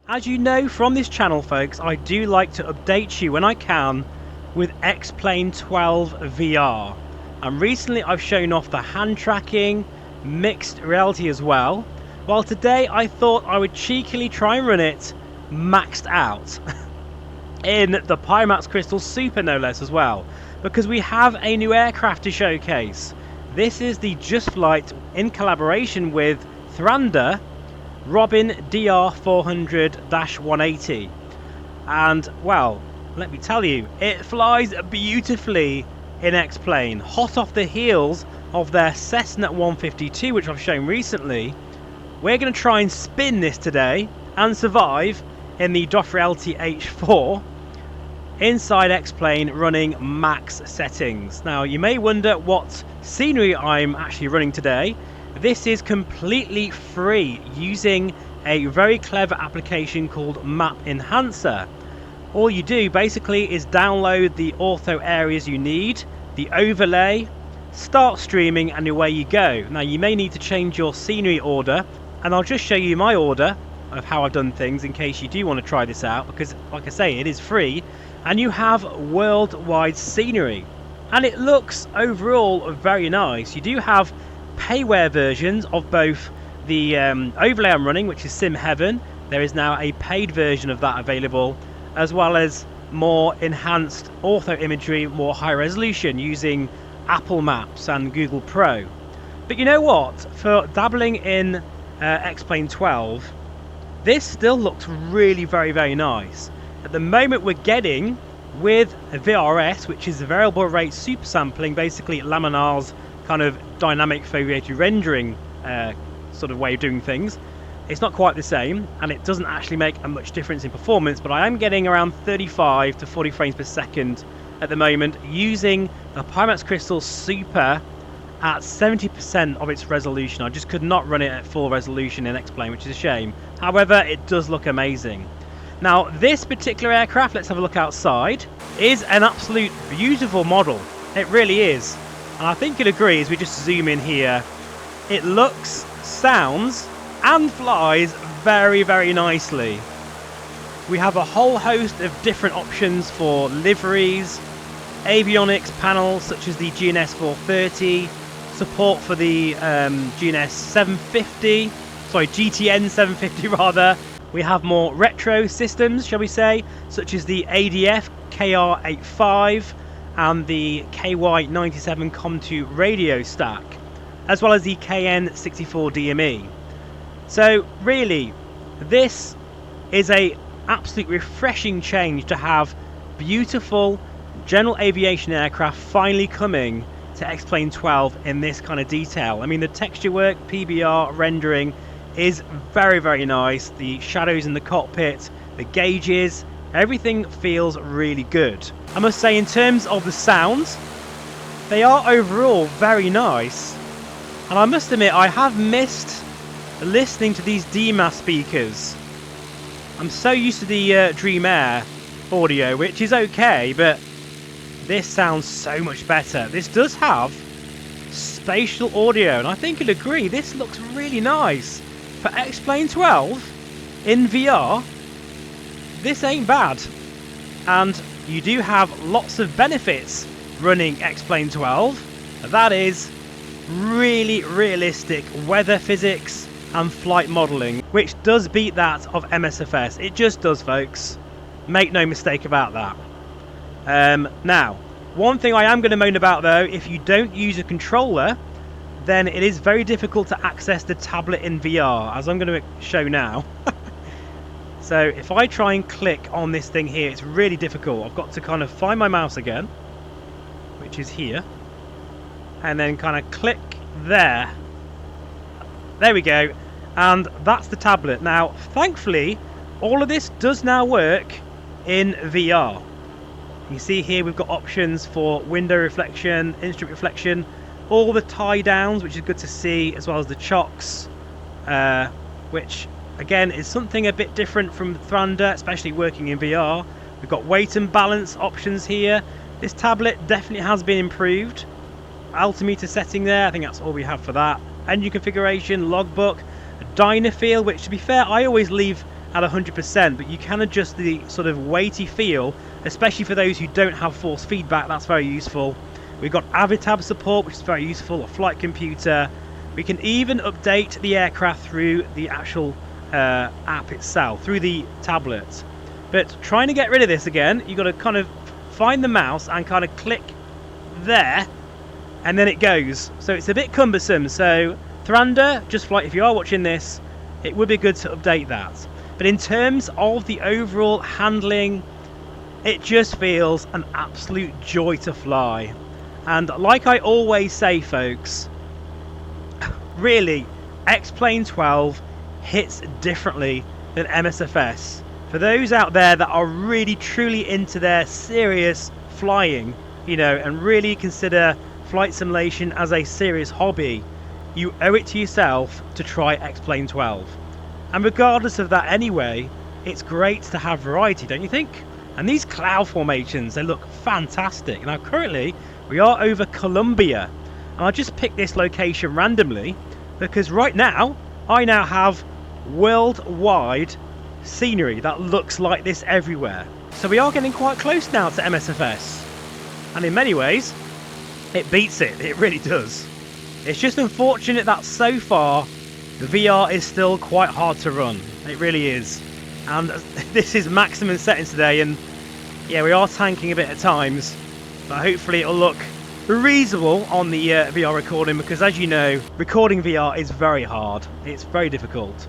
As you know from this channel, folks, I do like to update you when I can with X-Plane 12 VR. And recently I've shown off the hand tracking, mixed reality as well. While today I thought I would cheekily try and run it maxed out in the Pimax Crystal Super no less as well, because we have a new aircraft to showcase. This is the Just Flight in collaboration with Robin DR400-180, and well, let me tell you, it flies beautifully in X-Plane, hot off the heels of their Cessna 152, which I've shown recently. We're going to try and spin this today and survive in the DOF Reality H4 inside X-Plane running max settings. Now you may wonder what scenery I'm actually running today. This is completely free using a very clever application called Map Enhancer. All you do basically is download the ortho areas you need, the overlay, start streaming, and away you go. Now you may need to change your scenery order, and I'll just show you my order of how I've done things in case you do want to try this out, because like I say, it is free and you have worldwide scenery and it looks overall very nice. You do have payware versions of both the overlay I'm running, which is Sim Heaven. There is now a paid version of that available, as well as more enhanced ortho imagery, more high resolution using Apple Maps and Google Pro. But you know what, for dabbling in X-Plane 12, this still looks really very nice. At the moment we're getting with a VRS, which is a variable rate super sampling, basically Laminar's kind of dynamic foveated rendering sort of way of doing things. It's not quite the same, and it doesn't actually make a much difference in performance, but I am getting around 35 to 40 frames per second at the moment using the Pimax Crystal Super at 70% of its resolution. I just could not run it at full resolution in X-Plane, which is a shame. However, it does look amazing. Now this particular aircraft, let's have a look outside, is an absolute beautiful model. It really is. And I think you'd agree as we just zoom in here, it looks, sounds and flies very nicely. We have a whole host of different options for liveries, avionics panels such as the GNS 430, support for the GTN 750 rather. We have more retro systems, shall we say, such as the ADF KR85 and the KY97 COM2 radio stack, as well as the KN64 DME. So really, this is a absolute refreshing change to have beautiful general aviation aircraft finally coming to X-Plane 12 in this kind of detail. I mean, the texture work, PBR rendering is very nice. The shadows in the cockpit, the gauges, everything feels really good. I must say, in terms of the sounds, they are overall very nice. And I must admit, I have missed listening to these DMAS speakers. I'm so used to the Dream Air audio, which is okay, but this sounds so much better. This does have spatial audio, and I think you'll agree, this looks really nice. For X-Plane 12 in VR, this ain't bad. And you do have lots of benefits running X-Plane 12. That is really realistic weather physics and flight modelling, which does beat that of msfs. It just does, folks. Make no mistake about that. Now, one thing I am going to moan about though, if you don't use a controller, then it is very difficult to access the tablet in VR, as I'm going to show now. So if I try and click on this thing here, it's really difficult. I've got to kind of find my mouse again, which is here, and then kind of click there. There we go, and that's the tablet. Now thankfully all of this does now work in VR. You see here we've got options for window reflection, instrument reflection, all the tie downs, which is good to see, as well as the chocks, which again is something a bit different from Thunder, especially working in VR. We've got weight and balance options here. This tablet definitely has been improved. Altimeter setting there, I think that's all we have for that. Engine configuration, logbook, Dynafeel, which to be fair I always leave at 100%, but you can adjust the sort of weighty feel, especially for those who don't have force feedback. That's very useful. We've got Avitab support, which is very useful, a flight computer. We can even update the aircraft through the actual app itself, through the tablet. But trying to get rid of this again, you've got to kind of find the mouse and kind of click there, and then it goes. So it's a bit cumbersome. So Thrander, Just Flight, if you are watching this, it would be good to update that. But in terms of the overall handling, it just feels an absolute joy to fly. And like I always say, folks, really, X-Plane 12 hits differently than MSFS. For those out there that are really truly into their serious flying, you know, and really consider flight simulation as a serious hobby, you owe it to yourself to try X-Plane 12. And regardless of that anyway, it's great to have variety, don't you think? And these cloud formations, they look fantastic. Now currently, we are over Colombia, and I just picked this location randomly because right now, I now have worldwide scenery that looks like this everywhere. So we are getting quite close now to MSFS, and in many ways it beats it really does. It's just unfortunate that so far the VR is still quite hard to run. It really is, and this is maximum settings today, and yeah, we are tanking a bit at times, but hopefully it'll look reasonable on the VR recording, because as you know, recording VR is very hard. It's very difficult.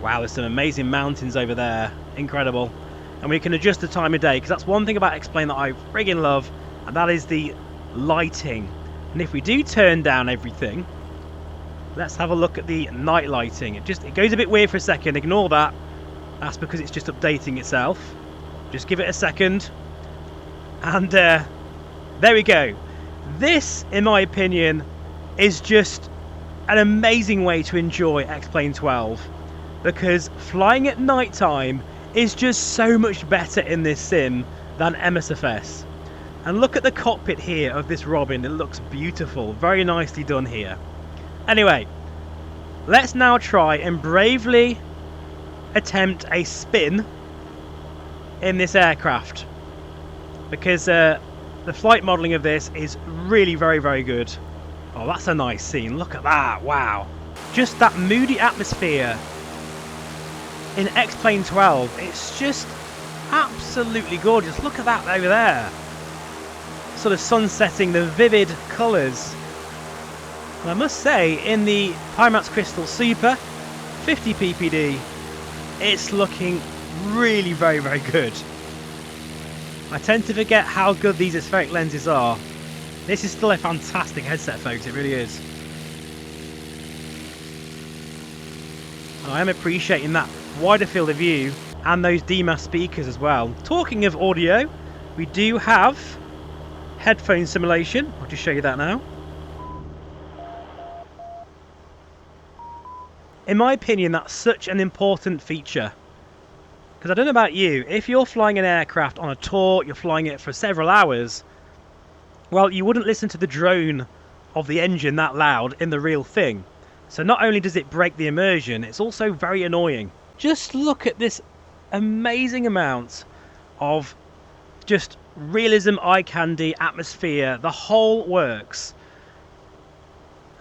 Wow, there's some amazing mountains over there. Incredible. And we can adjust the time of day, because that's one thing about X-Plane that I friggin' love, and that is the lighting. And if we do turn down everything, let's have a look at the night lighting. It goes a bit weird for a second. Ignore that. That's because it's just updating itself. Just give it a second. And there we go. This, in my opinion, is just an amazing way to enjoy X-Plane 12. Because flying at night time is just so much better in this sim than MSFS. And look at the cockpit here of this Robin. It looks beautiful. Very nicely done here. Anyway, let's now try and bravely attempt a spin in this aircraft, because the flight modelling of this is really very good. Oh, that's a nice scene. Look at that. Wow. Just that moody atmosphere in X-Plane 12, it's just absolutely gorgeous. Look at that over there. Sort of sunsetting, the vivid colours. And I must say, in the Pimax Crystal Super 50 ppd, it's looking really very good. I tend to forget how good these aspheric lenses are. This is still a fantastic headset, folks, it really is. And I am appreciating that wider field of view and those DMAS speakers as well. Talking of audio, we do have headphone simulation. I'll just show you that now. In my opinion, that's such an important feature. Because I don't know about you, if you're flying an aircraft on a tour, you're flying it for several hours, well, you wouldn't listen to the drone of the engine that loud in the real thing. So not only does it break the immersion, it's also very annoying. Just look at this amazing amount of just realism, eye candy, atmosphere, the whole works.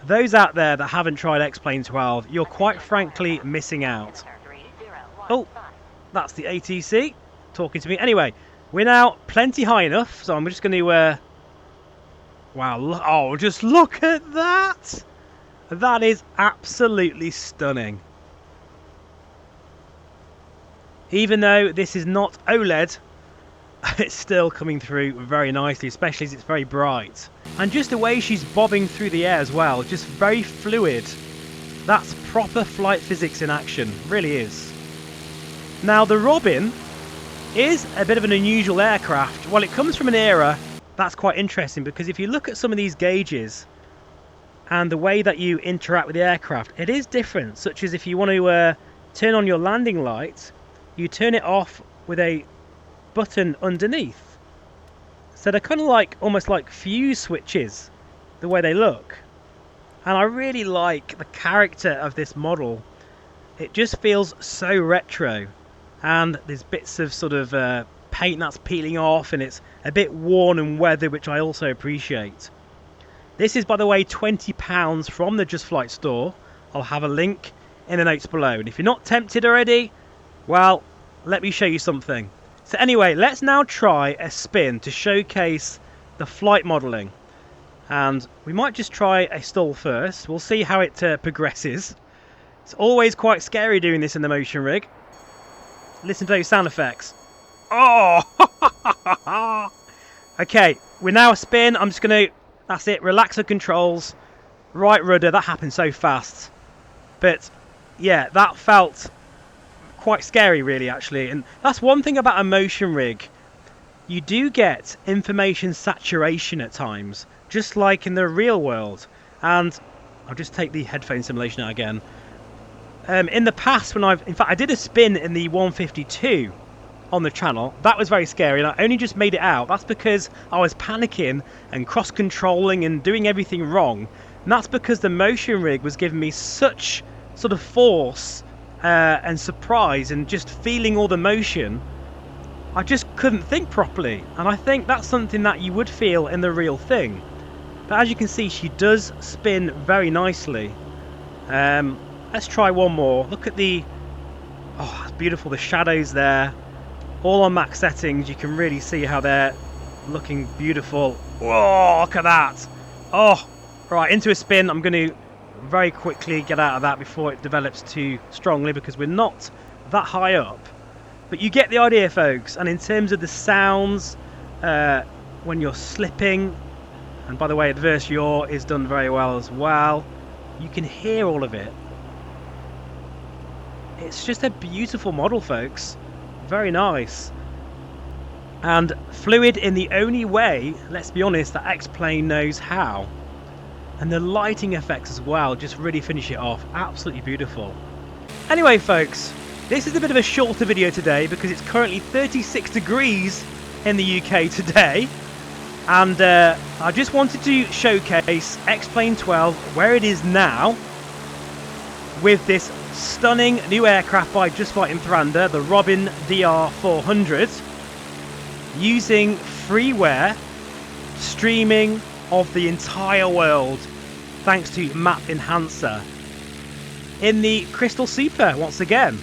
Those out there that haven't tried X-Plane 12, you're quite frankly missing out. Oh, that's the ATC talking to me. Anyway, we're now plenty high enough, so I'm just going to... wow, oh, just look at that! That is absolutely stunning. Even though this is not OLED, it's still coming through very nicely, especially as it's very bright. And just the way she's bobbing through the air as well, just very fluid. That's proper flight physics in action, really is. Now the Robin is a bit of an unusual aircraft. Well, it comes from an era that's quite interesting, because if you look at some of these gauges and the way that you interact with the aircraft, it is different, such as if you want to turn on your landing light, you turn it off with a button underneath. So they're kind of like almost like fuse switches, the way they look. And I really like the character of this model. It just feels so retro. and there's bits of sort of paint that's peeling off, and it's a bit worn and weathered, which I also appreciate. This is, by the way, £20 from the Just Flight store. I'll have a link in the notes below, and if you're not tempted already, well, let me show you something. So anyway, let's now try a spin to showcase the flight modelling, and we might just try a stall first. We'll see how it progresses. It's always quite scary doing this in the motion rig. Listen to those sound effects. Oh! Okay, we're now a spin. I'm just going to, that's it, relax the controls. Right rudder, that happened so fast. But yeah, that felt quite scary really, actually. And that's one thing about a motion rig. You do get information saturation at times, just like in the real world. And I'll just take the headphone simulation out again. In the past, when in fact I did a spin in the 152 on the channel, that was very scary, and I only just made it out. That's because I was panicking and cross-controlling and doing everything wrong, and that's because the motion rig was giving me such sort of force and surprise, and just feeling all the motion, I just couldn't think properly. And I think that's something that you would feel in the real thing. But as you can see, she does spin very nicely. Let's try one more. Look at the, oh, it's beautiful, the shadows there. All on max settings, you can really see how they're looking beautiful. Whoa, look at that. Oh, right, into a spin. I'm going to very quickly get out of that before it develops too strongly, because we're not that high up. But you get the idea, folks. And in terms of the sounds, when you're slipping, and by the way, adverse yaw is done very well as well. You can hear all of it. It's just a beautiful model, folks. Very nice. And fluid in the only way, let's be honest, that X-Plane knows how. And the lighting effects as well just really finish it off. Absolutely beautiful. Anyway, folks, this is a bit of a shorter video today because it's currently 36 degrees in the UK today. And I just wanted to showcase X-Plane 12 where it is now, with this stunning new aircraft by Just Flight in Thrander, the Robin DR400, using freeware streaming of the entire world thanks to Map Enhancer in the Crystal Super once again.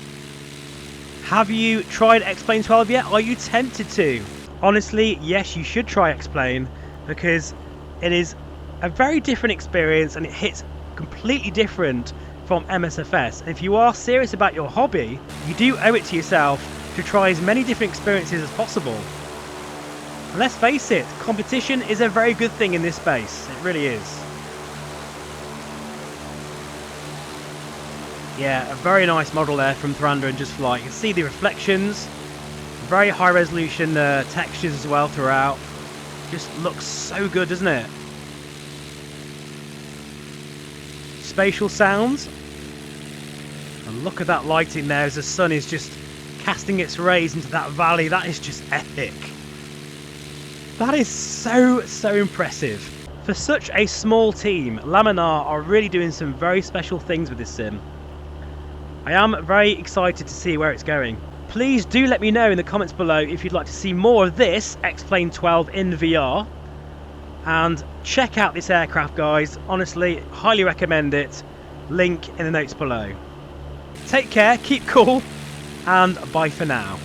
Have you tried X-Plane 12 yet? Are you tempted to? Honestly, yes, you should try X-Plane, because it is a very different experience and it hits completely different from MSFS. And if you are serious about your hobby, you do owe it to yourself to try as many different experiences as possible. And let's face it, competition is a very good thing in this space. It really is. Yeah, a very nice model there from Thrander and Just Flight. You can see the reflections, very high resolution textures as well throughout. Just looks so good, doesn't it? Spatial sounds. And look at that lighting there as the sun is just casting its rays into that valley. That is just epic. That is so impressive. For such a small team, Laminar are really doing some very special things with this sim. I am very excited to see where it's going. Please do let me know in the comments below if you'd like to see more of this X-Plane 12 in VR. And check out this aircraft, guys. Honestly, highly recommend it. Link in the notes below. Take care, keep cool, and bye for now.